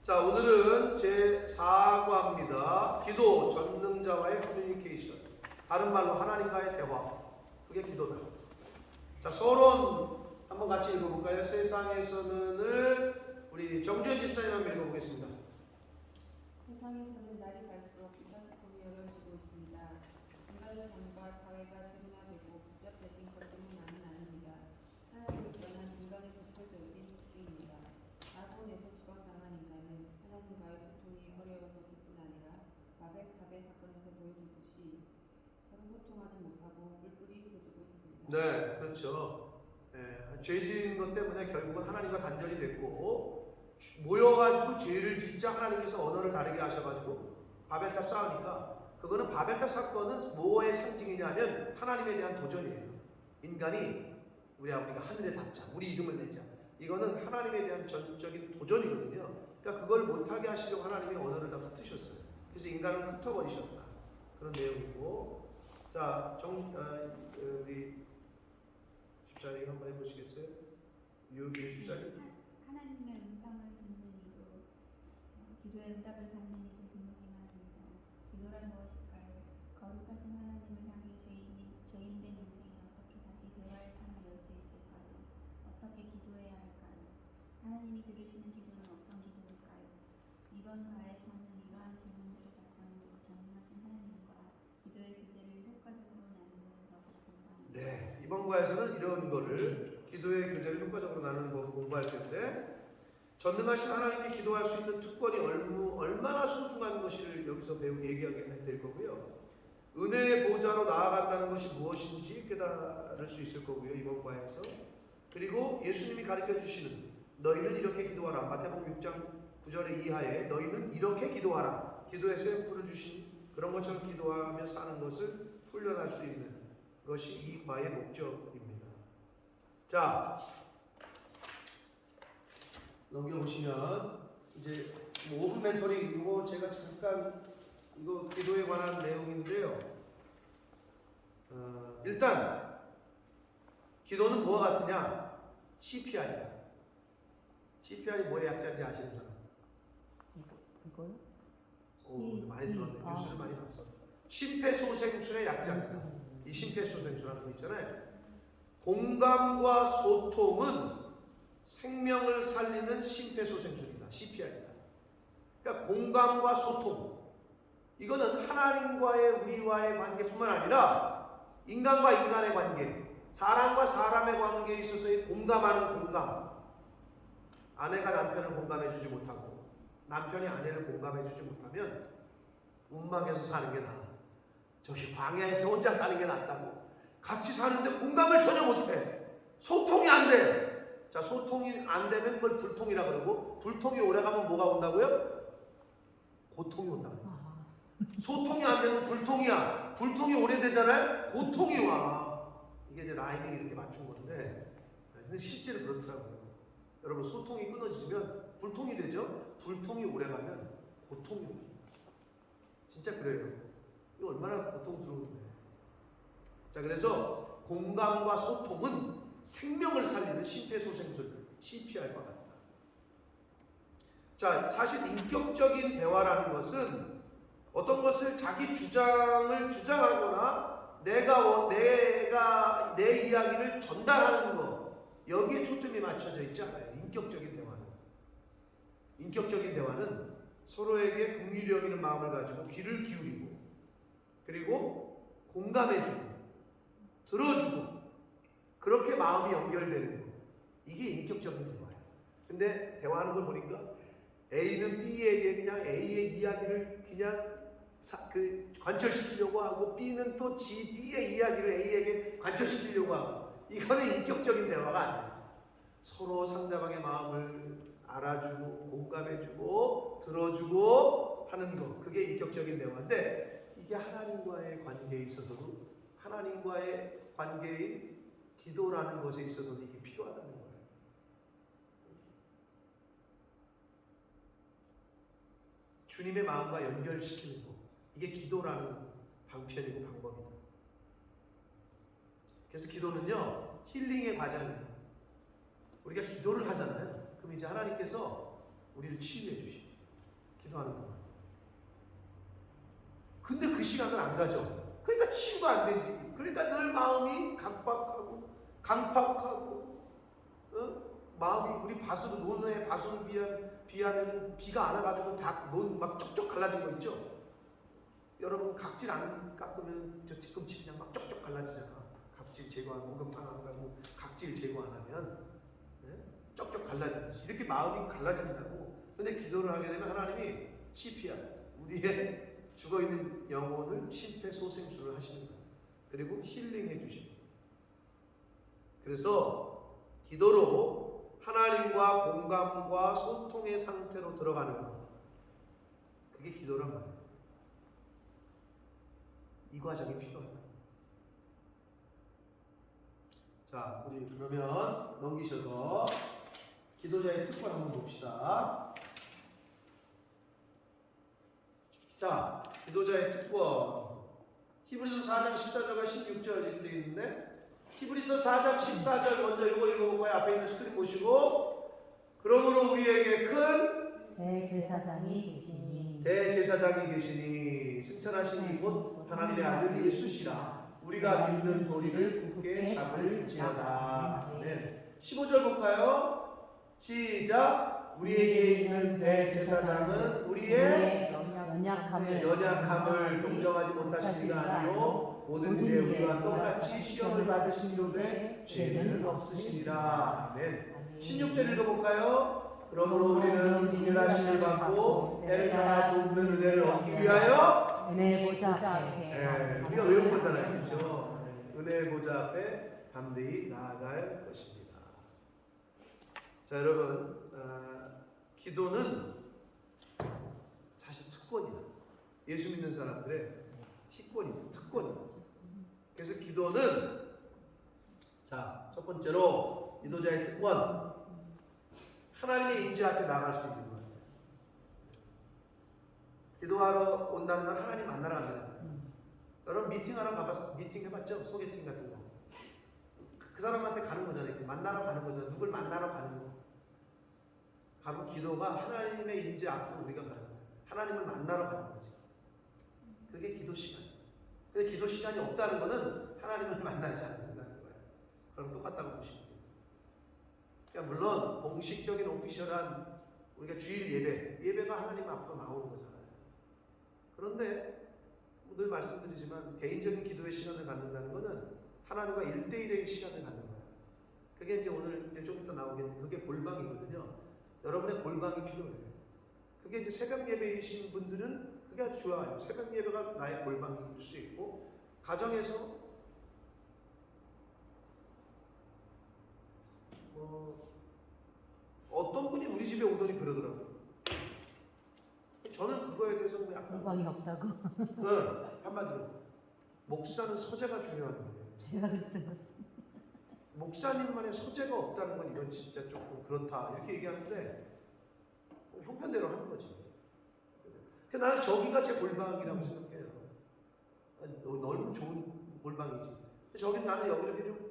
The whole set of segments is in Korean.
자, 오늘은 제4과입니다. 기도, 전능자와의 커뮤니케이션. 다른 말로 하나님과의 대화. 그게 기도다. 자, 서론 한번 같이 읽어볼까요? 세상에서는을 우리 정주현 집사님 한번 읽어보겠습니다. 세상에서는 날이 갈수록 의사소통이 어려워지고 있습니다. 인간의 삶과 사회가 세분화되고 복잡해진 것뿐만은 아닙니다. 하나님을 떠난 인간의 독설적인 특징입니다. 아곤에서 추방당한 인간은 하나님과의 소통이 어려워졌을 뿐 아니라 바벨탑의 사건에서 보여주듯이 서로 소통하지 못하고 뿔뿔이 흩어지고 있습니다. 네, 그렇죠. 죄 지은 것 때문에 결국은 하나님과 단절이 됐고, 모여가지고 죄를 짓자 하나님께서 언어를 다르게 하셔가지고 바벨탑 쌓으니까, 그거는 바벨탑 사건은 뭐의 상징이냐면 하나님에 대한 도전이에요. 인간이 우리가 하늘에 닿자, 우리 이름을 내자. 이거는 하나님에 대한 전적인 도전이거든요. 그러니까 그걸 못하게 하시려고 하나님이 언어를 다 흩으셨어요. 그래서 인간을 흩어버리셨다. 그런 내용이고, 자, 우리 집사님 한번 해보시겠어요? 유기 집사님. 하나님의 음성을 듣는 이도, 기도의 응답을 받는 이도 등록이 말합니다. 기도란 무엇일까요? 거룩하신 하나님을 향해 죄인된 인생이 어떻게 다시 대화의 창을 열 수 있을까요? 어떻게 기도해야 할까요? 하나님이 들으시는 기도는 어떤 기도일까요? 이번 과에서는 이러한 질문들을 갖고 있는 전능하신 하나님과 기도의 교제를 효과적으로 나누는 것을 공부합니다. 네, 이번 과에서는 이런 거를, 기도의 교제를 효과적으로 나누는 거 공부할 텐데, 전능하신 하나님께 기도할 수 있는 특권이 얼마나 소중한 것을 여기서 얘기하게 될 거고요. 은혜의 보좌로 나아간다는 것이 무엇인지 깨달을 수 있을 거고요, 이번 과에서. 그리고 예수님이 가르쳐 주시는, 너희는 이렇게 기도하라. 마태복음 6장 9절의 이하에 너희는 이렇게 기도하라. 기도의 샘플을 주신 그런 것처럼 기도하며 사는 것을 훈련할 수 있는 것이 이 과의 목적입니다. 자, 넘겨보시면 이제 5분 멘토링, 이거 제가 잠깐, 이거 기도에 관한 내용인데요. 일단 기도는 뭐와 같으냐? CPR이다. CPR이 뭐의 약자인지 아시는 사람? 이거요? 오, 많이 들었네. 뉴스를 많이 봤어. 심폐소생술의 약자입니다. 이 심폐소생술이라는 거 있잖아요. 공감과 소통은 생명을 살리는 심폐소생술이다. CPR이다. 그러니까 공감과 소통, 이거는 하나님과의 우리와의 관계뿐만 아니라 인간과 인간의 관계, 사람과 사람의 관계에 있어서의 공감하는 공감. 아내가 남편을 공감해주지 못하고 남편이 아내를 공감해주지 못하면 움막에서 사는 게 나아. 저기 광야에서 혼자 사는 게 낫다고. 같이 사는데 공감을 전혀 못해. 소통이 안 돼. 자, 소통이 안 되면 그걸 불통이라 그러고, 불통이 오래가면 뭐가 온다고요? 고통이 온다고. 소통이 안 되면 불통이야. 불통이 오래되잖아요? 고통이 와. 이게 이제 라임이 이렇게 맞춘 건데, 근데 실제로 그렇더라고요. 여러분, 소통이 끊어지면 불통이 되죠? 불통이 오래가면 고통이 옵니다. 진짜 그래요. 이거 얼마나 고통스러운데. 자, 그래서 공감과 소통은 생명을 살리는 심폐소생술, CPR과 같다. 자, 사실 인격적인 대화라는 것은 어떤 것을 자기 주장을 주장하거나 내가 내 이야기를 전달하는 것, 여기에 초점이 맞춰져 있지 않아요. 인격적인 대화는 서로에게 긍휼히 여기는 마음을 가지고 귀를 기울이고, 그리고 공감해주고 들어주고, 그렇게 마음이 연결되는 거, 이게 인격적인 대화예요. 근데 대화하는 걸 보니까 A는 B에게 그냥 A의 이야기를 그냥 관철시키려고 하고, B는 또 B의 이야기를 A에게 관철시키려고 하고, 이거는 인격적인 대화가 아니에요. 서로 상대방의 마음을 알아주고 공감해주고 들어주고 하는 거, 그게 인격적인 대화인데, 이게 하나님과의 관계에 있어서도, 하나님과의 관계인 기도라는 것에 있어서도 이게 필요하다는 거예요. 주님의 마음과 연결시키는 거, 이게 기도라는 방편이고 방법입니다. 그래서 기도는요, 힐링의 과정이에요. 우리가 기도를 하잖아요. 그럼 이제 하나님께서 우리를 치유해 주십니다. 기도하는 동안. 근데 그 시간을 안 가져. 그러니까 치유가 안 되지. 그러니까 늘 마음이 강팍하고, 마음이 우리 밭으로 논에 밭으로 비하면 비가 안 와가지고 논막 쪽쪽 갈라진 거 있죠. 여러분 각질 안 깎으면 저 뒤꿈치 그냥 막 쪽쪽 갈라지잖아. 각질 제거 안 목욕탕 안 가고 각질 제거 안 하면 쪽쪽 갈라지듯이 이렇게 마음이 갈라진다고. 근데 기도를 하게 되면 하나님이 CPR 우리의 죽어있는 영혼을 심폐소생술을 하시는 거예요. 그리고 힐링해 주시고. 그래서 기도로 하나님과 공감과 소통의 상태로 들어가는 것. 그게 기도란 말이에요. 이 과정이 필요하다. 자, 우리 그러면 넘기셔서 기도자의 특권 한번 봅시다. 자, 기도자의 특권. 히브리서 4장 14절과 16절 이렇게 되어 있는데, 히브리서 4장 14절 먼저 이거 읽어볼까요? 앞에 있는 스크린 보시고. 그러므로 우리에게 큰 대제사장이 계시니 승천하신 이곳 하나님의 아들 예수시라. 우리가 믿는 도리를 굳게 잡을지어다. 네. 15절 볼까요? 시작. 우리에게 있는 대제사장은 우리의 연약함을 동정하지 못하신 이가 아니요 모든 일에 우리와 똑같이 시험을 받으시는데 죄는 없으시니라. 아멘. 16절 읽어볼까요? 그러므로 우리는 국률하심을 받고 때를 따라 돕는 은혜를 얻기 위하여 우리가 외운 거잖아요. 그렇죠? 은혜의 보좌 앞에 담대히 나아갈 것입니다. 자, 여러분, 기도는 사실 특권이야. 예수 믿는 사람들의 특권이야. 그래서 기도는, 자, 첫 번째로 기도자의 특권, 하나님의 임재 앞에 나갈 수 있는 거예요. 기도하러 온다는 건 하나님 만나러 간다는 거예요. 여러분 미팅하러 가봤어? 미팅 해봤죠? 소개팅 같은 거. 그 사람한테 가는 거잖아요. 만나러 가는 거잖아요. 누굴 만나러 가는 거. 바로 기도가 하나님의 임재 앞으로 우리가 가는 거예요. 하나님을 만나러 가는 거지. 그게 기도 시간. 근데 기도 시간이 없다는 거는 하나님을 만나지 않는다는 거예요. 그럼 똑같다고 보시면 돼요. 그러니까 물론 공식적인 오피셜한 우리가 주일 예배가 하나님 앞으로 나오는 거잖아요. 그런데 늘 말씀드리지만 개인적인 기도의 시간을 갖는다는 것은 하나님과 1대1의 시간을 갖는 거예요. 그게 이제 오늘 이제 좀 이따 나오겠는데 그게 골방이거든요. 여러분의 골방이 필요해요. 그게 이제 새벽 예배이신 분들은 그게 아주 좋아요. 새벽 예배가 나의 골방일 수 있고, 가정에서 어떤 분이 우리 집에 오더니 그러더라고요. 저는 그거에 대해서 뭐 약간 골방이 없다고. 네, 한마디로 목사는 서재가 중요한 거예요. 제가 그랬던 것. 목사님만의 서재가 없다는 건 이건 진짜 조금 그렇다 이렇게 얘기하는데 형편대로 하는 거지. 그러니까 나는 저기가 제 골방이라고 생각해요. 넓은 좋은 골방이지. 저기 나는 여기를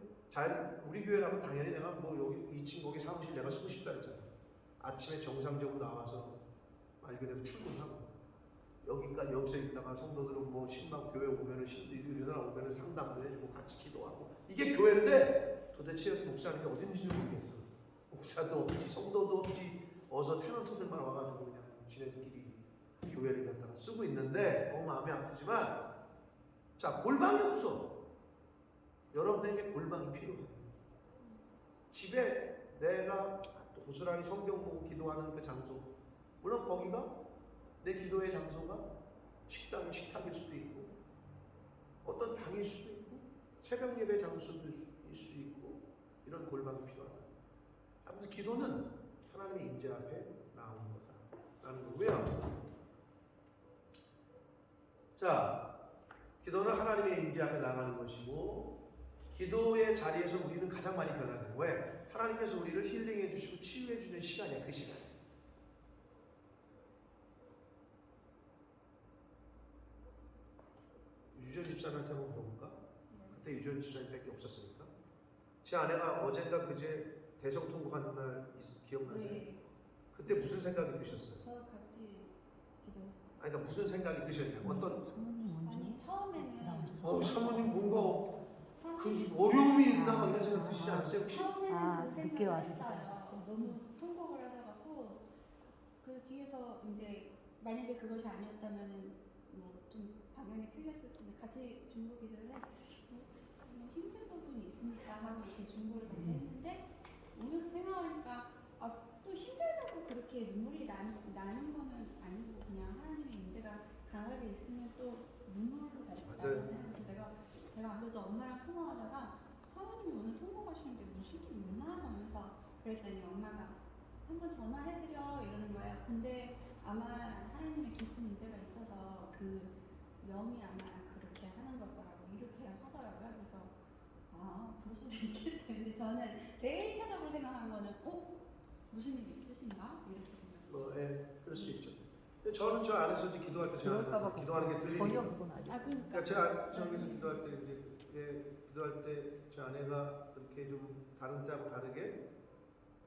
우리 교회라면 당연히 내가 뭐 여기 2층 거기 사무실 내가 쓰고 싶다 했잖아. 아침에 정상적으로 나와서 말 그대로 출근하고 여기서 있다가 성도들은 뭐 신방 교회 오면은 일요일 오면은 상담도 해주고 같이 기도하고 이게 교회인데 도대체 여기 목사님이 어딘지를 모르겠어. 목사도 없지 성도도 없지 어서 테넌트들만 와가지고 그냥 지네들끼리 교회를 갖다가 쓰고 있는데 너무 마음이 아프지만 자 골방이 없어. 여러분에게 골방이 필요해요. 집에 내가 고스란히 성경 보고 기도하는 그 장소 물론 거기가 내 기도의 장소가 식탁일 수도 있고 어떤 방일 수도 있고 새벽 예배 장소일 수도 있고 이런 골방이 필요하다. 아무튼 기도는 하나님의 임재 앞에 나오는 거다라는 거고요. 자, 기도는 하나님의 임재 앞에 나가는 것이고 기도의 자리에서 우리는 가장 많이 변하는 거예요. 왜? 하나님께서 우리를 힐링해 주시고 치유해 주는 시간이야. 그 시간. 유전 집사님한테 한번 물어볼까? 그때 유전 집사님밖에 없었으니까. 제 아내가 어젠가 그제 대성통곡 하는 날 기억나세요? 네. 그때 무슨 생각이 드셨어요? 저 같이 기도했어요. 아니, 그러니까 무슨 생각이 드셨냐고. 어떤 사모님 아니 언제 처음에는 나왔어? 사모님 뭔가 처음에는 그 어려움이 있나 막 이런 생각 드시지 않으세요 혹시? 처음에는 그 늦게 생각을 와서 했어요. 너무 통곡을 하셔갖고 그 뒤에서 이제 만약에 그것이 아니었다면은 뭐 좀 방향이 틀렸었으면 같이 중보 기도를 해. 뭐 힘든 부분이 있으니까 하고 이렇게 중보를 같이 했는데 오면서 생각하니까 또 힘들다고 그렇게 눈물이 나는 거는 아니고 그냥 하나님의 임재가 강하게 있으면 또 눈물로 나잖아요. 그래서 내가 아무래도 엄마랑 통화하다가 사모님이 오늘 통화하시는데 무슨 일 있나 하면서 그랬더니 엄마가 한번 전화해드려 이러는 거예요. 근데 아마 하나님의 깊은 임재가 있어서 그 영이 아마 그렇게 하는 걸 거라고 이렇게 하더라고요. 그래서 그럴 수도 있겠다. 근데 저는 제일 1차적으로 생각한 거는 무슨 일 있으신가? 이렇게 생각했어요. 예, 그럴 수 있죠. 근데 저는 저 안에서 이제 기도할 때 그럴까봐 제가 기도하는 게 전혀 들리니까. 그건 아니고. 그러니까 제가 저기서 기도할 때 이제 기도할 때 제 아내가 그렇게 좀 다른 때하고 다르게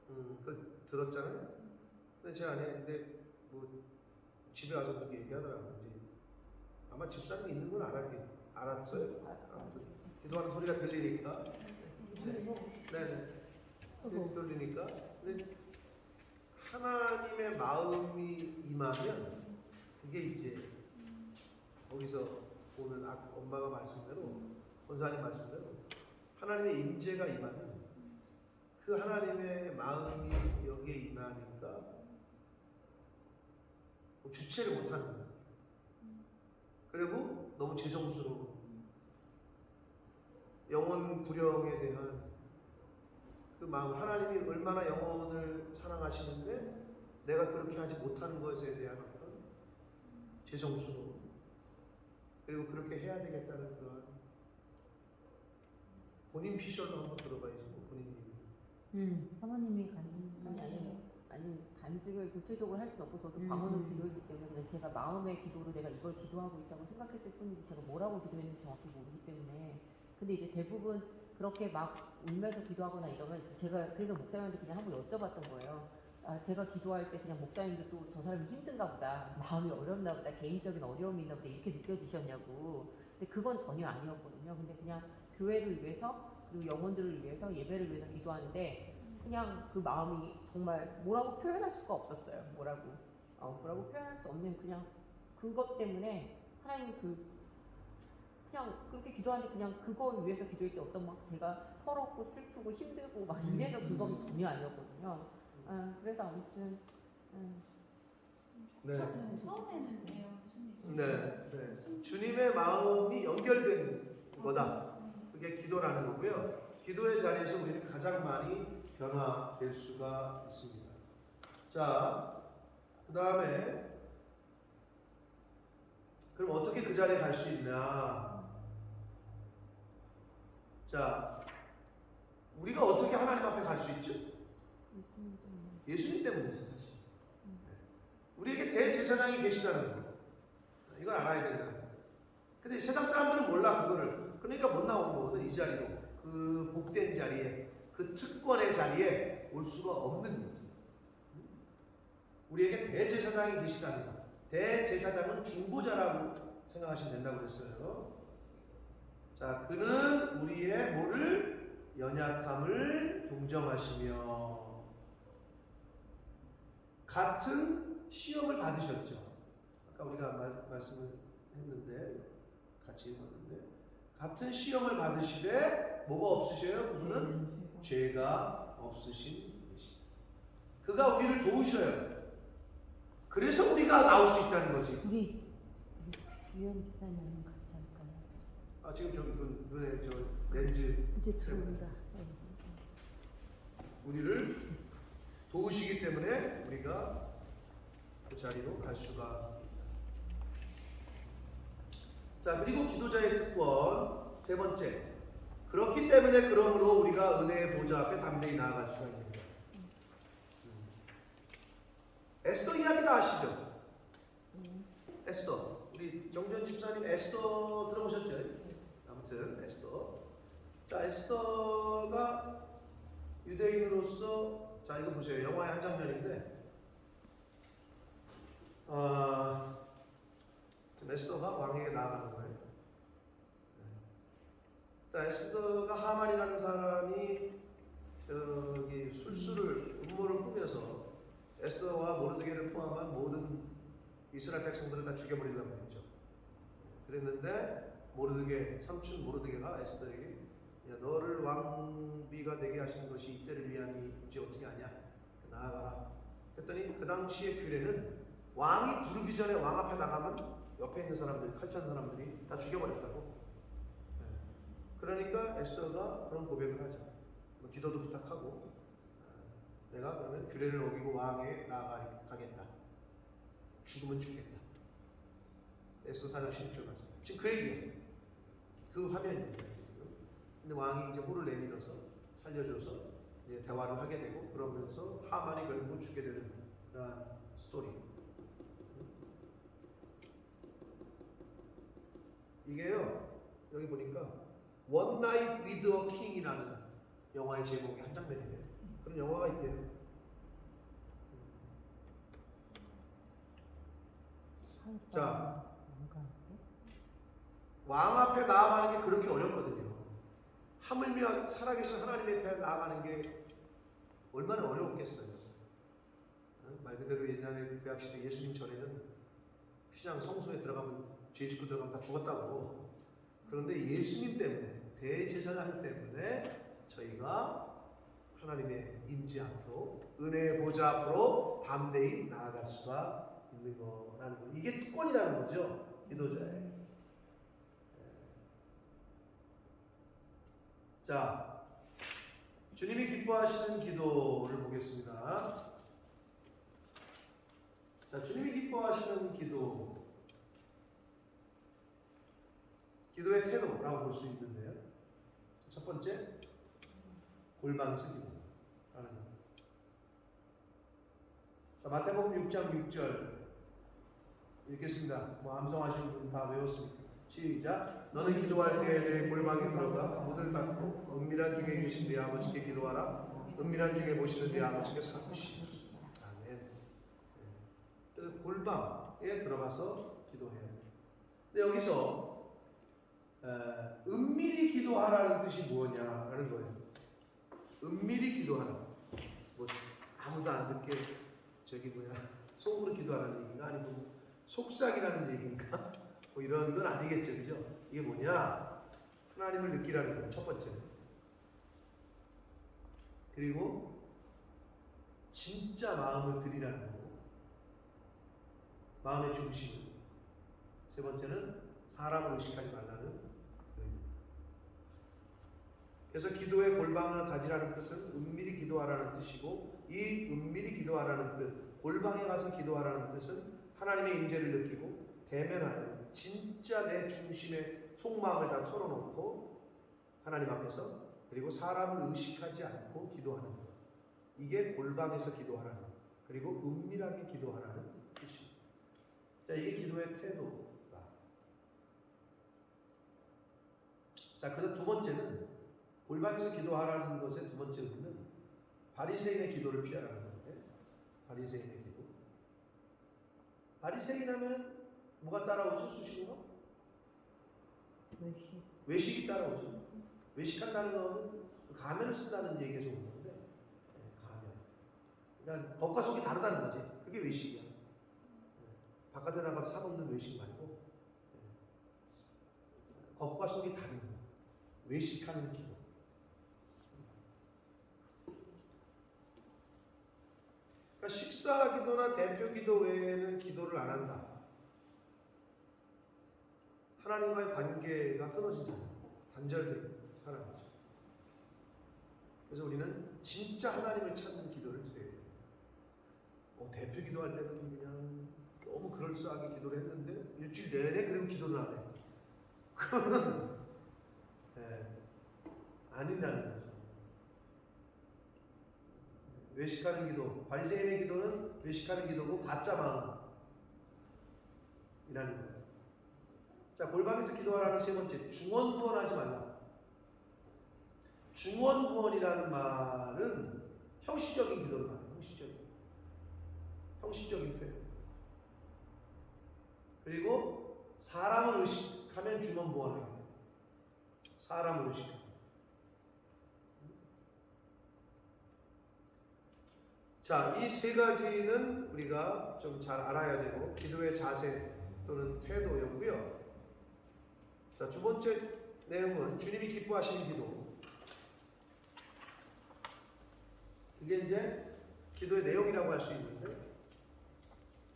그걸 들었잖아요. 근데 제 아내 근데 뭐 집에 와서 그렇게 얘기하더라고요. 이제 아마 집사님이 있는 건 알았어요. 아무튼 기도하는 소리가 들리니까. 네네. 들리니까. 근데 하나님의 마음이 임하면 그게 이제 거기서 보는 엄마가 말씀대로 권사님 말씀대로 하나님의 임재가 임하면 그 하나님의 마음이 여기에 임하니까 주체를 못하는 거예요. 그리고 너무 죄송스러워. 영혼 구령에 대한 그 마음, 하나님이 얼마나 영혼을 사랑하시는데 내가 그렇게 하지 못하는 것에 대한 어떤 죄송스러움, 그리고 그렇게 해야 되겠다는 그런 본인 피셜로 한번 들어봐야지 뭐 본인 얘기. 사모님이 아니 간증을 구체적으로 할 수는 없고 저도 방언으로 기도했기 때문에 그냥 제가 마음의 기도로 내가 이걸 기도하고 있다고 생각했을 뿐이지 제가 뭐라고 기도했는지 정확히 모르기 때문에. 근데 이제 대부분 그렇게 막 울면서 기도하거나 이러면 제가 그래서 목사님한테 그냥 한번 여쭤봤던 거예요. 제가 기도할 때 그냥 목사님도 또 저 사람이 힘든가 보다, 마음이 어렵나 보다, 개인적인 어려움이 있나 보다 이렇게 느껴지셨냐고. 근데 그건 전혀 아니었거든요. 근데 그냥 교회를 위해서 그리고 영혼들을 위해서 예배를 위해서 기도하는데 그냥 그 마음이 정말 뭐라고 표현할 수가 없었어요. 뭐라고 표현할 수 없는 그냥 그것 때문에 하나님 그냥 그렇게 기도하는데 그냥 그걸 위해서 기도했지 어떤 막 제가 서럽고 슬프고 힘들고 막 이래서 그건 전혀 아니었거든요. 그래서 아무튼 네. 처음에는 무슨 일이 네. 주님의 마음이 연결된 거다. 그게 기도라는 거고요. 기도의 자리에서 우리는 가장 많이 변화될 수가 있습니다. 자, 그 다음에 그럼 어떻게 그 자리에 갈 수 있냐? 자, 우리가 어떻게 하나님 앞에 갈 수 있죠? 예수님 때문이지 사실. 우리에게 대제사장이 계시다는 거, 이걸 알아야 된다는 거죠. 근데 세상 사람들은 몰라 그거를. 그러니까 못 나오는 거거든. 이 자리로, 그 복된 자리에, 그 특권의 자리에 올 수가 없는 거지. 우리에게 대제사장이 계시다는 거. 대제사장은 중보자라고 생각하시면 된다고 그랬어요. 자, 그는 우리의 뭐를 연약함을 동정하시며 같은 시험을 받으셨죠. 아까 우리가 말씀을 했는데 같이 읽었는데 같은 시험을 받으시되 뭐가 없으셔요? 그분은 죄가 없으신 분이시다. 그가 우리를 도우셔요. 그래서 우리가 나올 수 있다는 거지. 우리 유현 집사님은 같이 할까요? 지금 저기 눈에 저 렌즈 이제 들어온다. 우리를 도우시기 때문에 우리가 그 자리로 갈 수가 있다. 자, 그리고 기도자의 특권 세 번째. 그렇기 때문에 그러므로 우리가 은혜의 보좌 앞에 담대히 나아갈 수가 있는 거예요. 에스더 이야기 다 아시죠? 에스더. 우리 정전 집사님 에스더 들어보셨죠? 아무튼 에스더. 자, 에스더가 유대인으로서 자 이거 보세요. 영화의 한 장면인데 에스더가 왕에게 나아가는 거예요. 자, 에스더가 하만이라는 사람이 저기 술수를 음모를 꾸며서 에스더와 모르드게를 포함한 모든 이스라엘 백성들을 다 죽여버리려고 했죠. 그랬는데 모르드게 삼촌 모르드게가 에스더에게 야, 너를 왕비가 되게 하신 것이 이때를 위함이지 어떻게 하냐? 나아가라. 그랬더니 그 당시의 규례는 왕이 부르기 전에 왕 앞에 나가면 옆에 있는 사람들이 칼찬 사람들이 다 죽여버렸다고. 그러니까 에스더가 그런 고백을 하죠. 기도도 부탁하고 내가 그러면 규례를 어기고 왕에 나아가겠다. 죽으면 죽겠다. 에스더 4장 16절 가서 지금 그 얘기예요. 그 화면입니다. 근데 왕이 이제 호를 내밀어서 살려줘서 이제 대화를 하게 되고 그러면서 하만이 결국 죽게 되는 그런 스토리. 이게요 여기 보니까 One Night with a King이라는 영화의 제목의 한 장면이네요. 그런 영화가 있대요. 자, 왕 앞에 나아가는 게 그렇게 어렵거든요. 하물며 살아계신 하나님 앞에 나아가는 게 얼마나 어려웠겠어요. 말 그대로 옛날에 구약시대 예수님 전에는 휘장 성소에 들어가면 죄 짓고 들어가면 다 죽었다고. 그런데 예수님 때문에 대제사장 때문에 저희가 하나님의 임재 앞으로 은혜의 보좌 앞으로 담대히 나아갈 수가 있는 거라는 거. 이게 특권이라는 거죠. 기도자의. 자, 주님이 기뻐하시는 기도를 보겠습니다. 자, 주님이 기뻐하시는 기도. 기도의 태도라고 볼 수 있는데요. 첫 번째, 골방에서 기도하는 것. 자, 마태복음 6장 6절 읽겠습니다. 뭐 암송하신 분 다 외웠습니까? 시작. 너는 기도할 때에 내 골방에 들어가 문을 닫고 은밀한 중에 계신 네 아버지께 기도하라. 은밀한 중에 보시는 네 아버지께 사구시라. 아멘. 그래서 골방에 들어가서 기도해야 돼요. 근데 여기서 은밀히 기도하라는 뜻이 무엇냐라는 거예요. 은밀히 기도하라. 뭐 아무도 안 듣게 저기 뭐야 속으로 기도하라는 얘기인가 아니면 속삭이라는 얘기인가 뭐 이런 건 아니겠죠, 그죠? 이게 뭐냐? 하나님을 느끼라는 거예요. 첫 번째. 그리고 진짜 마음을 드리라는 거고, 마음의 중심을. 세 번째는 사람을 의식하지 말라는 의미. 그래서 기도의 골방을 가지라는 뜻은 은밀히 기도하라는 뜻이고, 이 은밀히 기도하라는 뜻, 골방에 가서 기도하라는 뜻은 하나님의 임재를 느끼고 대면하여 진짜 내 중심의 속마음을 다 털어놓고 하나님 앞에서 그리고 사람을 의식하지 않고 기도하는 것. 이게 골방에서 기도하라는 것. 그리고 은밀하게 기도하라는 뜻입니다. 자, 이게 기도의 태도다. 자, 그다음 두 번째는 골방에서 기도하라는 것의 두 번째 의미는 바리새인의 기도를 피하라는 거예요. 바리새인의 기도. 바리새인 하면 뭐가 따라오죠? 수식어가? 외식이 따라오죠. 외식한다는 거는 가면을 쓴다는 얘기에서 온 건데, 가면. 그러니까 겉과 속이 다르다는 거지. 그게 외식이야. 바깥에 나가서 사 먹는 외식 말고 겉과 속이 다른 거. 외식하는 기도. 그러니까 식사 기도나 대표 기도 외에는 기도를 안 한다. 하나님과의 관계가 끊어진 사람, 단절된 사람이죠. 그래서 우리는 진짜 하나님을 찾는 기도를 드려야 돼요. 대표 기도할 때는 그냥 너무 그럴싸하게 기도를 했는데 일주일 내내 그리고 기도를 안 해. 그거는 아니라는 거죠. 외식하는 기도, 바리새인의 기도는 외식하는 기도고 가짜 마음이라는 거예요. 자, 골방에서 기도하라는 세 번째, 중언부언하지 말라. 중언부언이라는 말은 형식적인 기도를 말해요. 형식적인 표현. 그리고 사람을 의식하면 주문부원하게. 사람을 의식하면. 자, 이 세 가지는 우리가 좀 잘 알아야 되고 기도의 자세 또는 태도였고요. 자, 두 번째 내용은 주님이 기뻐하시는 기도. 이게 이제 기도의 내용이라고 할 수 있는데,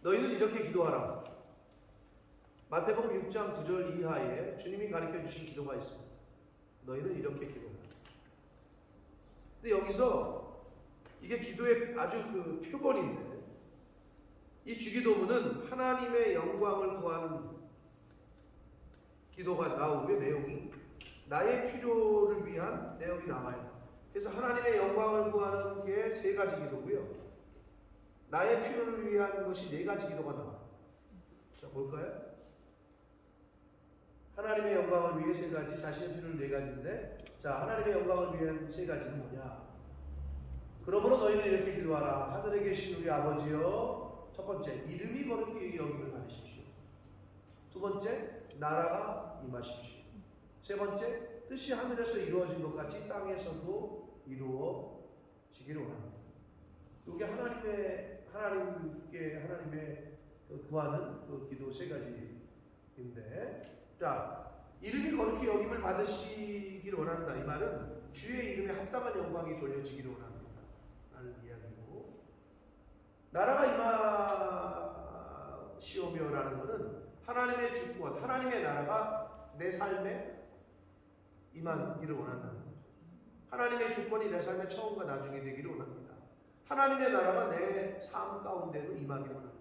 너희는 이렇게 기도하라. 마태복음 6장 9절 이하에 주님이 가르쳐 주신 기도가 있습니다. 너희는 이렇게 기도하라. 근데 여기서 이게 기도의 아주 그 표본인데, 이 주기도문은 하나님의 영광을 구하는 기도가 나오고요. 내용이 나의 필요를 위한 내용이 나와요. 그래서 하나님의 영광을 구하는 게 세 가지 기도고요. 나의 필요를 위한 것이 네 가지 기도가 나와요. 자, 볼까요? 하나님의 영광을 위해 세 가지, 자신의 필요를 네 가지인데, 자, 하나님의 영광을 위한 세 가지는 뭐냐? 그러므로 너희는 이렇게 기도하라. 하늘에 계신 우리 아버지여, 첫 번째, 이름이 거룩히 여김을 받으십시오. 두 번째, 나라가 임하십시오. 세 번째, 뜻이 하늘에서 이루어진 것 같이 땅에서도 이루어지기를 원합니다. 이게 하나님의 구하는 그 기도 세 가지인데, 자, 이름이 거룩히 여김을 받으시기를 원한다. 이 말은 주의 이름에 합당한 영광이 돌려지기를 원합니다. 라는 이야기고, 나라가 임하시오며라는 것은 하나님의 주권, 하나님의 나라가 내 삶에 임하기를 원한다는 거죠. 하나님의 주권이 내 삶의 처음과 나중이 되기를 원합니다. 하나님의 나라가 내 삶 가운데도 임하기를 원합니다.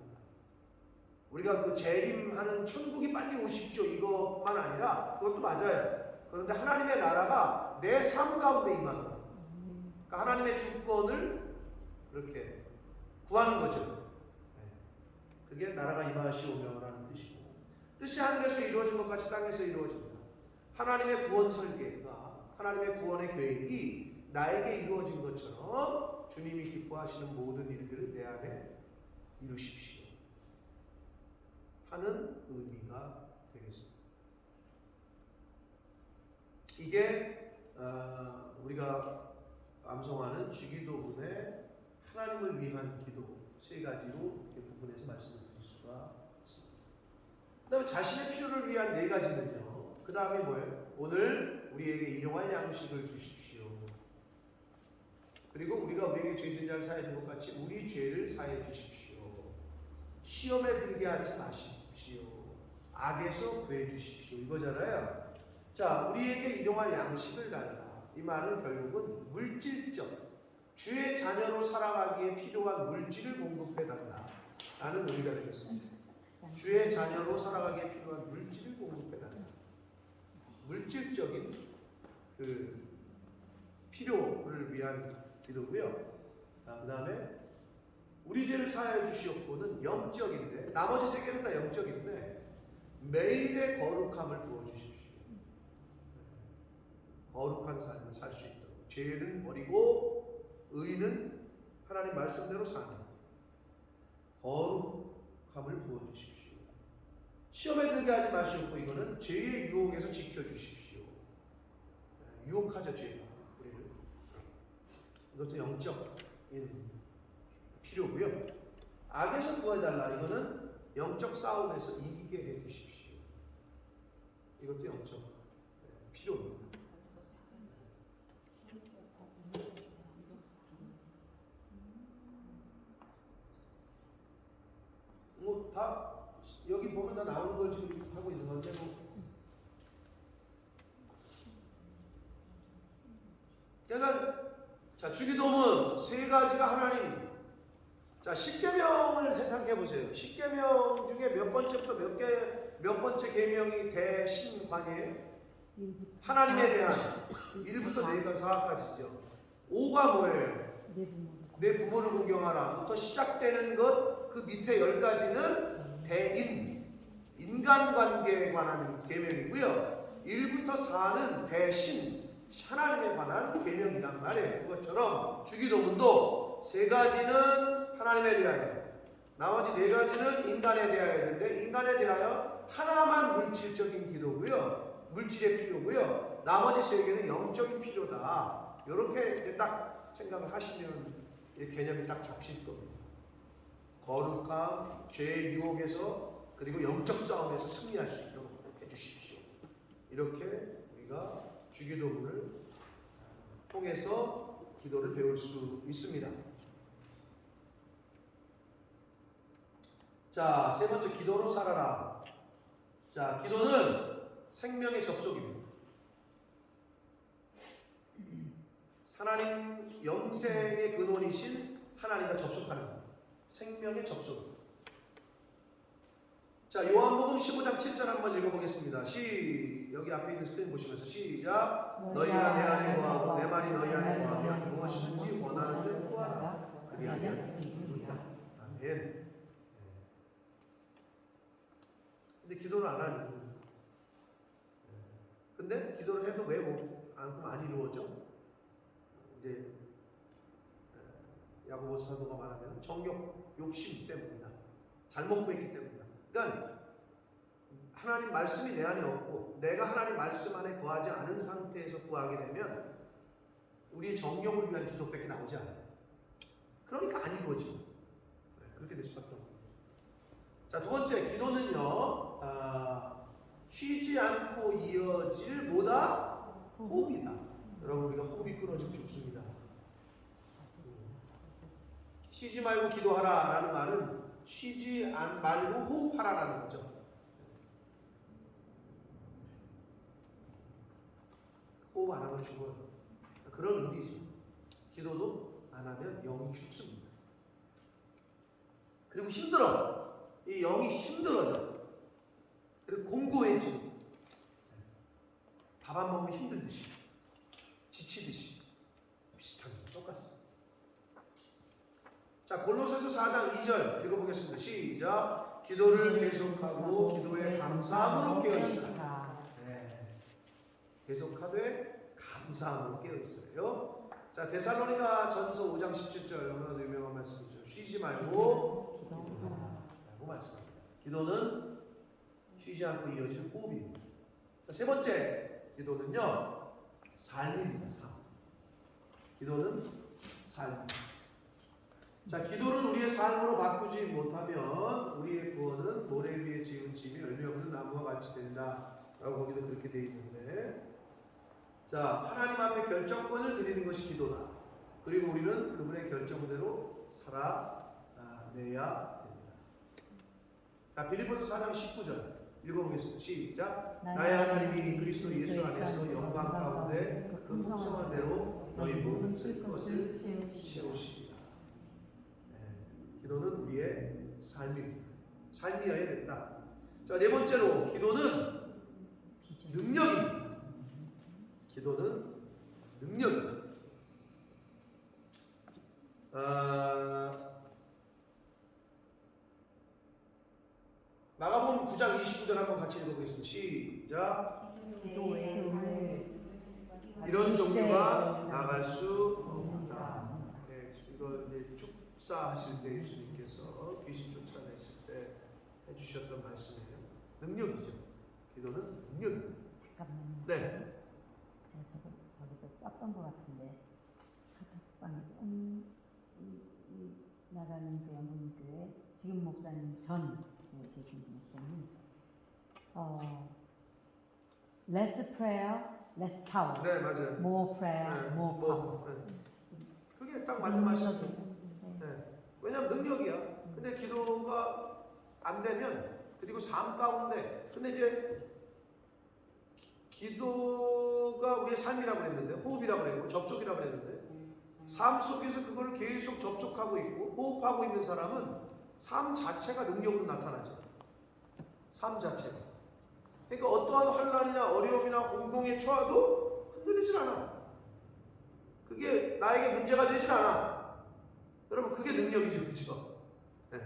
우리가 그 재림하는 천국이 빨리 오십시오 이것만 아니라 그것도 맞아요. 그런데 하나님의 나라가 내 삶 가운데 임하는 거예요. 그러니까 하나님의 주권을 그렇게 구하는 거죠. 그게 나라가 임하시오며라는 뜻이고, 뜻이 하늘에서 이루어진 것 같이 땅에서 이루어진다. 하나님의 구원 설계가, 하나님의 구원의 계획이 나에게 이루어진 것처럼 주님이 기뻐하시는 모든 일들을 내 안에 이루십시오 하는 의미가 되겠습니다. 이게 우리가 암송하는 주기도문의 하나님을 위한 기도 세 가지로 이렇게 구분해서 말씀을 드릴 수가 있습니다. 그 다음에 자신의 필요를 위한 네 가지는요, 그 다음에 뭐예요? 오늘 우리에게 일용할 양식을 주십시오. 그리고 우리가 우리에게 죄 지은 자를 사해 준 것 같이 우리 죄를 사해 주십시오. 시험에 들게 하지 마십시오. 악에서 구해 주십시오. 이거잖아요. 자, 우리에게 일용할 양식을 달라. 이 말은 결국은 물질적, 주의 자녀로 살아가기에 필요한 물질을 공급해 달라 라는 의미가 되겠습니다. 주의 자녀로 살아가기에 필요한 물질을 공급해 달라. 물질적인 그 필요를 위한 기도고요. 그 다음에 우리 죄를 사하여 주시옵고는 영적인데, 나머지 세 개는 다 영적인데 매일의 거룩함을 부어주십시오. 거룩한 삶을 살 수 있도록, 죄는 버리고 의는 하나님 말씀대로 사는 거룩함을 부어주십시오. 시험에 들게 하지 마시옵고, 이거는 죄의 유혹에서 지켜주십시오. 유혹하죠, 죄가 우리를. 이것도 영적인 필요고요. 악에서 구해달라. 이거는 영적 싸움에서 이기게 해주십시오. 이것도 영적 필요입니다. 뭐 다 여기 보면 다 나오는 걸 지금 하고 있는 건데, 뭐 그러니까 자, 주기도문 세 가지가 하나님. 자, 십계명을 생각해 보세요. 십계명 중에 몇 번째부터 몇 번째 계명이 대신관이에요? 하나님에 대한 1부터 4까지죠. 5가 뭐예요? 내 부모를 공경하라부터 시작되는 것, 그 밑에 10가지는 대인, 인간관계에 관한 계명이고요. 1부터 4는 대신, 하나님에 관한 계명이란 말이에요. 그것처럼 주기도문도 세 가지는 하나님에 대하여, 나머지 4가지는 인간에 대하여인데 인간에 대하여 하나만 물질적인 기도고요. 물질의 필요고요. 나머지 3개는 영적인 필요다. 이렇게 이제 딱 생각을 하시면 이 개념이 딱 잡힐 겁니다. 거룩함, 죄의 유혹에서 그리고 영적 싸움에서 승리할 수 있도록 해주십시오. 이렇게 우리가 주기도문을 통해서 기도를 배울 수 있습니다. 자, 3번째 기도로 살아라. 자, 기도는 생명의 접속입니다. 하나님 영생의 근원이신 하나님과 접속하는 것. 생명의 접속. 자, 요한복음 15장 7절 한번 읽어보겠습니다. 여기 앞에 있는 스크린 보시면서 시작. 너희가 내 안에 거하고 내 말이 너희 안에 거하면 무엇이든지 원하는 대로 구하라. 그리하면 이루리라. 아멘. 근데 기도를 안 하니. 근데 기도를 해도 왜 안 이루어져? 이제 야고보 사도가 말하면 정욕, 욕심 때문이다. 잘못 구했기 때문이다. 그러니까 하나님 말씀이 내 안에 없고 내가 하나님 말씀 안에 거하지 않은 상태에서 구하게 되면 우리의 정욕을 위한 기도밖에 나오지 않아요. 그러니까 안 이루어지고 그렇게 될 수밖에 없는 거죠. 자, 2번째 기도는요 쉬지 않고 이어질 뭐다? 호흡이다. 여러분 우리가 호흡이 끊어지면 죽습니다. 쉬지 말고 기도하라 라는 말은 쉬지 말고 호흡하라 라는 거죠. 호흡 안 하면 죽어요. 그런 의미죠. 기도도 안 하면 영이 죽습니다. 그리고 힘들어. 이 영이 힘들어져. 그리고 공고해지고 밥 안 먹으면 힘들듯이 지치듯이 비슷한 거 똑같습니다. 자, 골로새서 4장 2절 읽어보겠습니다. 시작. 기도를 계속하고 기도에 감사함으로 깨어있으라. 네. 계속하되 감사함으로 깨어있어요. 자, 데살로니가 전서 5장 17절 너무나도 유명한 말씀이죠. 쉬지 말고 기도하라 라고 말씀합니다. 기도는 쉬지 않고 이어질 호흡입니다. 자, 3번째 기도는요 삶입니다. 삶. 기도는 삶입니다. 자, 기도를 우리의 삶으로 바꾸지 못하면 우리의 구원은 모래 위에 지은 집이 열매 없는 나무와 같이 된다 라고 거기도 그렇게 되어 있는데, 자, 하나님 앞에 결정권을 드리는 것이 기도다. 그리고 우리는 그분의 결정대로 살아내야 됩니다. 자, 빌립보서 4장 19절 읽어보겠습니다. 시작. 나의 하나님이 그리스도 예수 안에서 영광 가운데 그 풍성한 대로 너희 모든 쓸 것을 채우시리라. 네, 기도는 우리의 삶입니다. 삶이어야 된다. 자, 4번째로 기도는 능력입니다. 기도는 능력이다. 마가복음 9장 29절 한번 같이 읽어보겠습니다. 시작. 이런 종교가 나갈 수 없다. 네, 이거 이제 축사하실 때 예수님께서 귀신 쫓아내실 때 해주셨던 말씀이에요. 능력이죠. 기도는 능력입니다. 잠깐만요. 네. 제가 저기도 썼던 것 같은데 카톡방에서 이 나가는 그 영분교회 지금 목사님 전 계신 목사님 less prayer, less power. 네, 맞아요. more prayer, 네, more power. 네. 그게 딱 맞는 말씀이에요. 네. 왜냐면 능력이야. 근데 기도가 안 되면, 그리고 삶 가운데, 근데 이제 기도가 우리의 삶이라고 그랬는데, 호흡이라고 그랬고 접속이라고 그랬는데, 삶 속에서 그걸 계속 접속하고 있고 호흡하고 있는 사람은 삶 자체가 능력으로 나타나죠. 삶 자체가. 그러니까 어떠한 환난이나 어려움이나 공공에 처해도 흔들리질 않아. 그게 나에게 문제가 되질 않아. 여러분, 그게 능력이죠. 그렇죠? 네.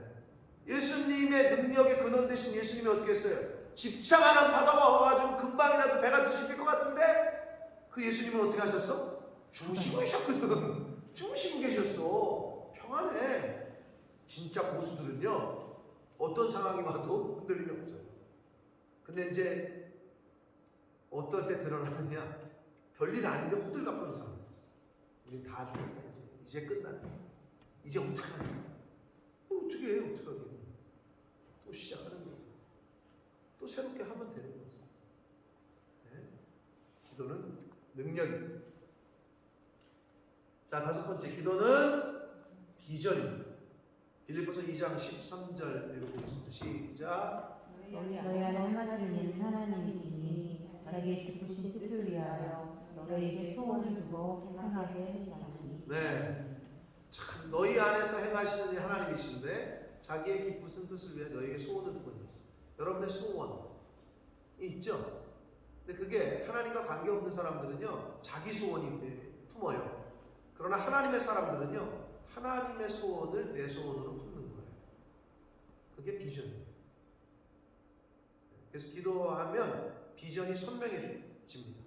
예수님의 능력의 근원 되신 예수님이 어떻게 했어요? 집착 안 한 바다가 와가지고 금방이라도 배가 뒤집힐 것 같은데 그 예수님은 어떻게 하셨어? 주무시고 계셨거든. 주무시고 계셨어. 평안해. 진짜 고수들은요 어떤 상황이 와도 흔들림이 없어요. 근데 이제 어떨 때 드러나느냐, 별일 아닌데 호들갑 떠는 사람이 있어. 우린 다 죽었다 이제 끝났다. 이제 어떡하냐? 어떻게 해? 어떡하게? 또 시작하는 거예요. 또 새롭게 하면 되는 거죠. 네? 기도는 능력입니다. 자, 다섯 번째, 기도는 비전입니다. 빌립보서 2장 13절 읽어보겠습니다. 시작. 너희 안에 행하시는 일 하나님이시니 자기의 기쁘신 뜻을 위하여 너희에게 소원을 두고 행하게 하시나니. 네. 참 너희 안에서 행하시는 일 하나님이신데 자기의 기쁘신 뜻을 위해 너희에게 소원을 두고 있는 거죠. 여러분의 소원이 있죠. 근데 그게 하나님과 관계없는 사람들은요 자기 소원이 품어요. 그러나 하나님의 사람들은요 하나님의 소원을 내 소원으로 품는 거예요. 그게 비전이에요. 그래서 기도하면 비전이 선명해집니다.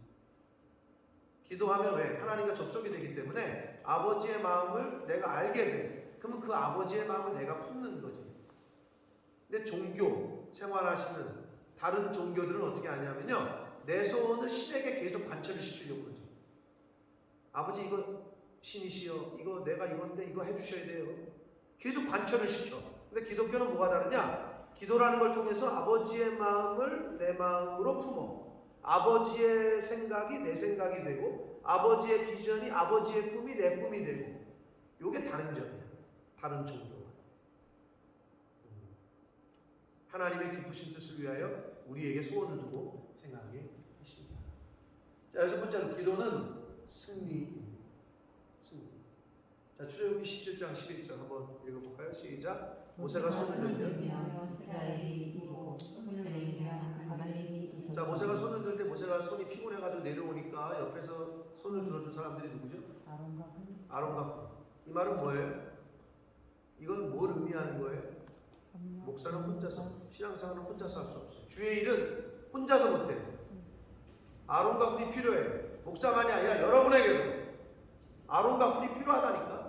기도하면 왜? 하나님과 접속이 되기 때문에 아버지의 마음을 내가 알게 돼. 그러면 그 아버지의 마음을 내가 품는 거지. 근데 종교 생활하시는 다른 종교들은 어떻게 하냐면요 내 소원을 신에게 계속 관철을 시키려고 그러죠. 아버지 이거 신이시여, 이거 내가 이건데 이거 해주셔야 돼요. 계속 관철을 시켜. 근데 기독교는 뭐가 다르냐? 기도라는 걸 통해서 아버지의 마음을 내 마음으로 품어. 아버지의 생각이 내 생각이 되고 아버지의 비전이 아버지의 꿈이 내 꿈이 되고. 요게 다른 점이야. 다른 종교와. 하나님의 기쁘신 뜻을 위하여 우리에게 소원을 두고 행하게 하십니다. 자, 여섯 번째로 기도는 승리입니다. 자, 출애굽기 17장 11절 한번 읽어볼까요? 시작. 모세가 손을 들면 자, 모세가 손을 들 때 모세가 손이 피곤해가지고 내려오니까 옆에서 손을 들어준 사람들이 누구죠? 아론과 후. 이 말은 뭐예요? 이건 뭘 의미하는 거예요? 목사는 혼자서, 신앙생활은 혼자서 할 수 없어요. 주의 일은 혼자서 못해요. 아론과 훌이 필요해요. 목사만이 아니라 여러분에게도 아론과 훌이 필요하다니까.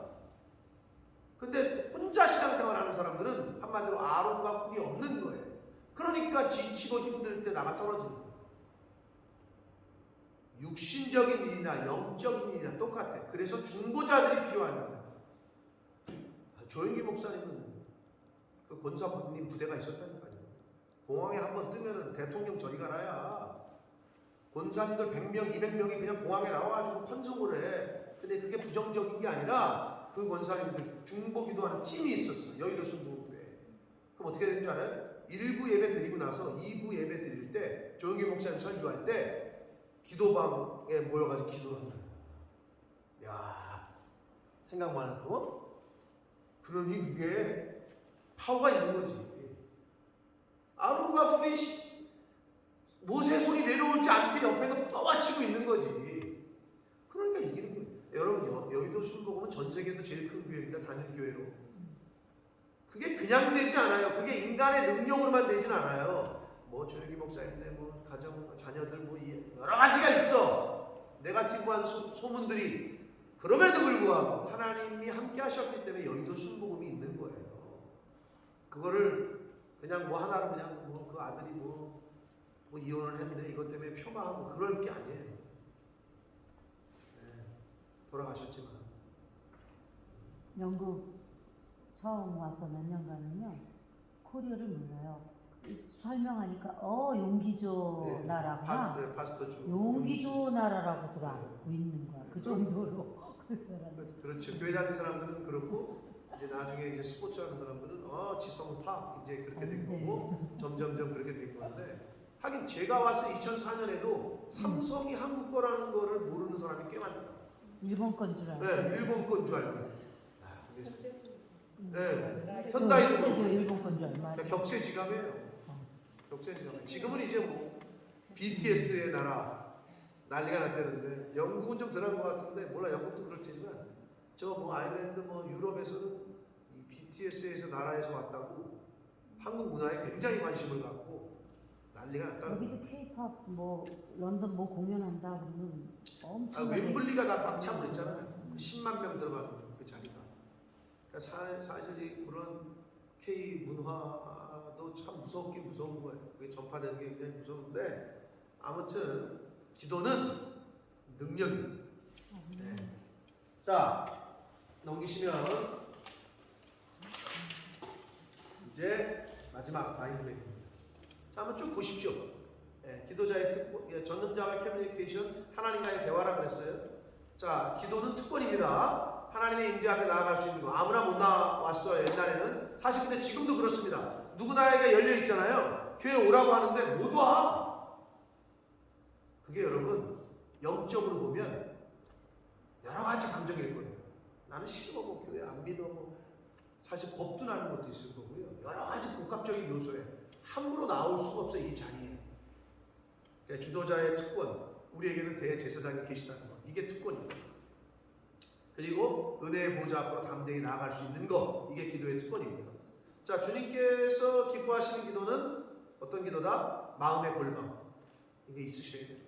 근데 혼자 신앙생활 하는 사람들은 한마디로 아론과 훌이 없는 거예요. 그러니까 지치고 힘들 때 나가 떨어지는 거예요. 육신적인 일이나 영적인 일이나 똑같아. 그래서 중보자들이 필요한 거예요. 조영기 목사님은 그 권사님 부대가 있었다니까요. 공항에 한번 뜨면은 대통령 저리 가라야. 권사님들 100명, 200명이 그냥 공항에 나와가지고 헌송을 해. 근데 그게 부정적인 게 아니라 그 권사님들 중보기도하는 팀이 있었어. 여의도 순복음교회. 그럼 어떻게 되는 줄 알아요? 1부 예배 드리고 나서 2부 예배 드릴 때 조영기 목사님 설교할 때 기도방에 모여가지고 기도를 한다. 야, 생각만 해도 그러니 그게 파워가 있는 거지. 아론과 훌이 모세 손이 내려오지 않게 옆에서 떠받치고 있는 거지. 그러니까 이기는 거예요. 여러분 여의도 순복음은 전 세계에도 제일 큰 교회입니다. 단일 교회로. 그게 그냥 되지 않아요. 그게 인간의 능력으로만 되진 않아요. 뭐 조영기 목사인데 뭐 가정 자녀들 뭐 여러 가지가 있어. 네거티브한 소문들이. 그럼에도 불구하고 하나님이 함께 하셨기 때문에 여의도 순복음이 있는 거예요. 그거를 그냥 뭐 하나로 그냥 뭐 그 아들이 뭐 이혼을 했는데 이것 때문에 폄하하고 그럴 게 아니에요. 네, 돌아가셨지만. 영국 처음 와서 몇 년간은요 코리아를 몰라요. 설명하니까 용기조 네, 나라구나. 파스터죠. 용기조 나라라고들 알고 있는 거야. 그 정도로. 그렇죠. 교회 다니는 사람들은 그렇고 이제 나중에 이제 스포츠 하는 사람들은 지성은 파 이제 그렇게 된 거고 점점점 그렇게 된 건데 하긴 제가 와서 2004년에도 삼성이 한국 거라는 거를 모르는 사람이 꽤 많더라고요. 일본 건 줄 알고. 네, 일본 건 줄 알고. 그래서 네, 그때도 현다이도 일본 건 줄 알고. 맞아. 격세지감이에요. 격세지감. 지금은 이제 뭐 BTS의 나라 난리가 났다는데 영국은 좀 덜한 것 같은데 몰라 영국도 그렇지만 저 뭐 아일랜드 뭐 유럽에서는 이 BTS에서 나라에서 왔다고 한국 문화에 굉장히 관심을 갖고 난리가 났다는 거예요. 여기도 K-pop 뭐 런던 뭐 공연한다 그러면 엄청. 웸블리가 다 꽉 차고 있잖아요. 10만 명 들어가는 그 자리가. 그러니까 사실 그런 K 문화도 참 무섭긴 무서운 거예요. 그게 전파되는 게 굉장히 무서운데 아무튼 기도는 능력입니다. 네. 자, 넘기시면 이제 마지막 마인드맵입니다. 자, 한번 쭉 보십시오. 기도자의 특권, 전능자와의 커뮤니케이션, 하나님과의 대화라 그랬어요. 자, 기도는 특권입니다. 하나님의 임재 앞에 나아갈 수 있는 거. 아무나 못 나왔어요, 옛날에는. 사실 근데 지금도 그렇습니다. 누구나에게 열려 있잖아요. 교회 오라고 하는데 못 와. 그게 여러분 영적으로 보면 여러 가지 감정일 거예요. 나는 싫어, 교회 안 믿어. 사실 겁도 나는 것도 있을 거고요. 여러 가지 복합적인 요소에 함부로 나올 수가 없어요, 이 자리에. 그러니까 기도자의 특권, 우리에게는 대제사장이 계시다는 것, 이게 특권이에요. 그리고 은혜의 보좌 앞으로 담대히 나아갈 수 있는 것, 이게 기도의 특권입니다. 자, 주님께서 기뻐하시는 기도는 어떤 기도다? 마음의 골방. 이게 있으셔야 돼요.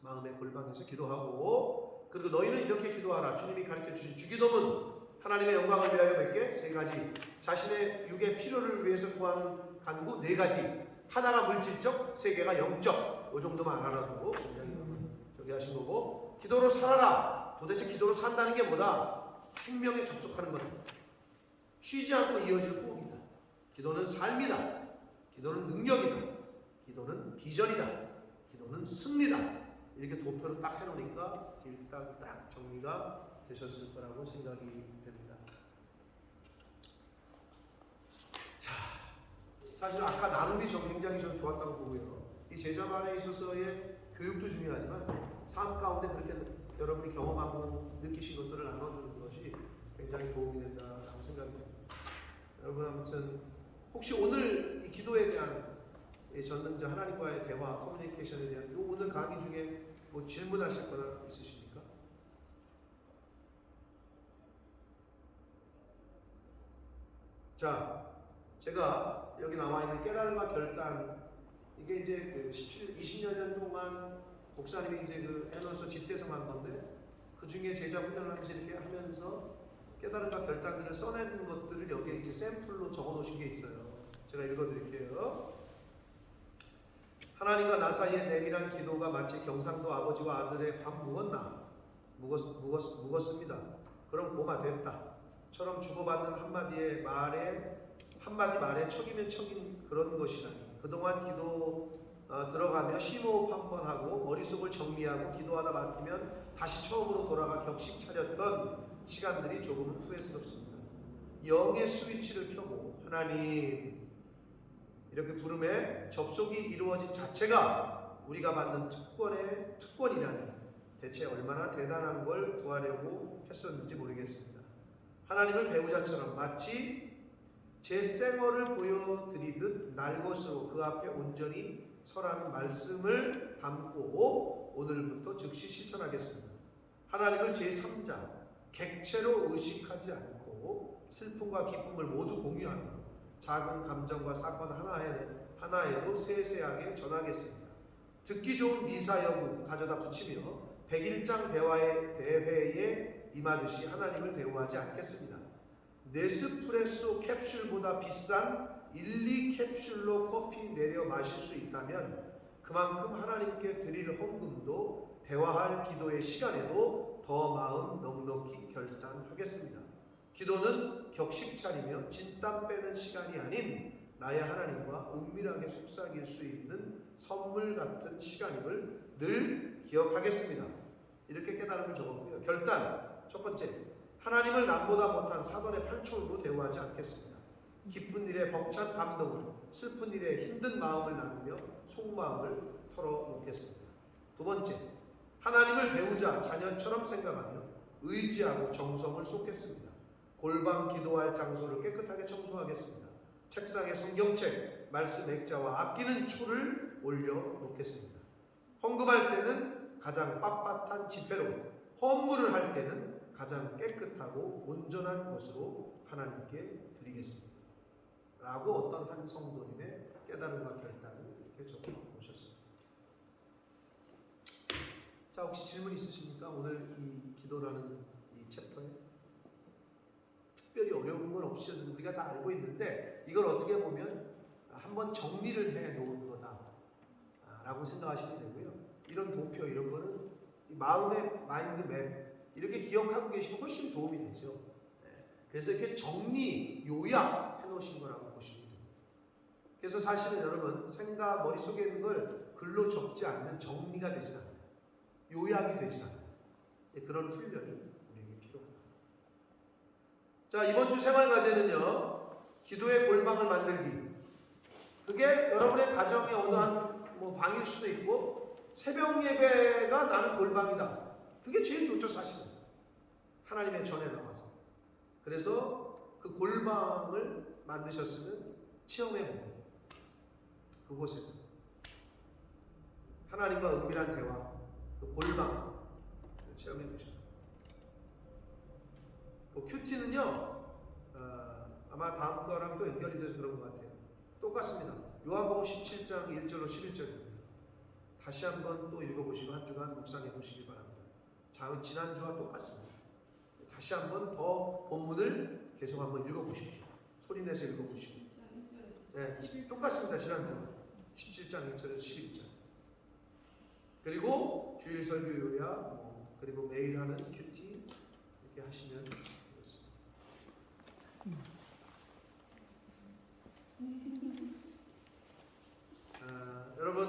마음의 골방에서 기도하고, 그리고 너희는 이렇게 기도하라. 주님이 가르쳐 주신 주기도문, 하나님의 영광을 위하여 몇 개? 3가지. 자신의 육의 필요를 위해서 구하는 간구 4가지. 하나가 물질적, 3개가 영적. 이 정도만 알아도 굉장히 저기 하신 거고, 기도로 살아라. 도대체 기도로 산다는 게 뭐다? 생명에 접속하는 겁니다. 쉬지 않고 이어질 호흡이다. 기도는 삶이다. 기도는 능력이다. 기도는 비전이다. 기도는 승리다. 이렇게 도표로 딱 해놓으니까 일단 딱 정리가 되셨을 거라고 생각이 됩니다. 자, 사실 아까 나눔이 굉장히 좀 좋았다고 보고요. 이 제자반에 있어서의 교육도 중요하지만 삶 가운데 그렇게 여러분이 경험하고 느끼신 것들을 나눠주는 것이 굉장히 도움이 된다고 생각이 됩니다. 여러분 아무튼 혹시 오늘 이 기도에 대한 이 전능자 하나님과의 대화, 커뮤니케이션에 대한 이 오늘 강의 중에 뭐 질문하실 거나 있으십니까? 자, 제가 여기 나와 있는 깨달음과 결단, 이게 이제 그 20여 년 동안 목사님이 이제 그 해놓아서 집대성 한 건데, 그 중에 제자 훈련을 하면서 이렇게 하면서 깨달음과 결단들을 써내는 것들을 여기에 이제 샘플로 적어 놓으신 게 있어요. 제가 읽어 드릴게요. 하나님과 나 사이의 내밀한 기도가 마치 경상도 아버지와 아들의 밥 묵었나? 묵었습니다. 그럼 고마 됐다. 처럼 주고받는 한마디 말에 척이면 척인 그런 것이라니. 그동안 기도 들어가며 심호흡 한번 하고 머릿속을 정리하고 기도하다 막히면 다시 처음으로 돌아가 격식 차렸던 시간들이 조금은 후회스럽습니다. 영의 스위치를 켜고 하나님 이렇게 부름에 접속이 이루어진 자체가 우리가 받는 특권이라니 대체 얼마나 대단한 걸 구하려고 했었는지 모르겠습니다. 하나님을 배우자처럼 마치 제 생얼을 보여드리듯 날 것으로 그 앞에 온전히 서라는 말씀을 담고 오늘부터 즉시 실천하겠습니다. 하나님을 제3자, 객체로 의식하지 않고 슬픔과 기쁨을 모두 공유하며 작은 감정과 사건 하나에도 세세하게 전하겠습니다. 듣기 좋은 미사 여구 가져다 붙이며 100일장 대회에 임하듯이 하나님을 대우하지 않겠습니다. 네스프레소 캡슐보다 비싼 1, 2캡슐로 커피 내려 마실 수 있다면 그만큼 하나님께 드릴 헌금도 대화할 기도의 시간에도 더 마음 넉넉히 결단하겠습니다. 기도는 격식 차리며 진땀 빼는 시간이 아닌 나의 하나님과 은밀하게 속삭일 수 있는 선물 같은 시간임을 늘 기억하겠습니다. 이렇게 깨달음을 적었고요. 결단, 첫 번째, 하나님을 남보다 못한 사돈의 팔촌으로 대우하지 않겠습니다. 기쁜 일에 벅찬 감동을, 슬픈 일에 힘든 마음을 나누며 속마음을 털어놓겠습니다. 두 번째, 하나님을 배우자 자녀처럼 생각하며 의지하고 정성을 쏟겠습니다. 골방 기도할 장소를 깨끗하게 청소하겠습니다. 책상에 성경책, 말씀 액자와 아끼는 초를 올려놓겠습니다. 헌금할 때는 가장 빳빳한 지폐로, 헌물을 할 때는 가장 깨끗하고 온전한 것으로 하나님께 드리겠습니다. 라고 어떤 한 성도님의 깨달음과 결단을 이렇게 적어 놓으셨습니다. 자, 혹시 질문 있으십니까? 오늘 이 기도라는 이 챕터에? 특별히 어려운 건 없이 우리가 다 알고 있는데 이걸 어떻게 보면 한번 정리를 해 놓은 거다라고 생각하시면 되고요. 이런 도표 이런 거는 이 마음의 마인드 맵 이렇게 기억하고 계시면 훨씬 도움이 되죠. 그래서 이렇게 정리 요약해 놓으신 거라고 보시면 됩니다. 그래서 사실은 여러분 생각 머릿속에 있는 걸 글로 적지 않으면 정리가 되지 않아요. 요약이 되지 않아요. 그런 훈련이 우리에게 필요합니다. 자, 이번 주 생활 과제는요. 기도의 골방을 만들기. 그게 여러분의 가정의 어느 한 뭐 방일 수도 있고 새벽 예배가 나는 골방이다. 그게 제일 좋죠, 사실은. 하나님의 전에 나와서. 그래서 그 골방을 만드셨으면 체험해 보세요. 그곳에서 하나님과 은밀한 대화, 그 골방 체험해 보시죠. 그 큐티는요, 아마 다음 거랑 또 연결이 돼서 그런 것 같아요. 똑같습니다. 요한복음 17장 1절로 11절입니다. 다시 한번 또 읽어보시고 한 주간 묵상해 보시기 바랍니다. 지난주와 똑같습니다. 다시 한번 더 본문을 계속 한번 읽어보십시오. 소리 내서 읽어보시고. 네, 똑같습니다. 지난주 17장 1절에서 11절. 그리고 주일 설교 요약, 그리고 매일 하는 큐티 이렇게 하시면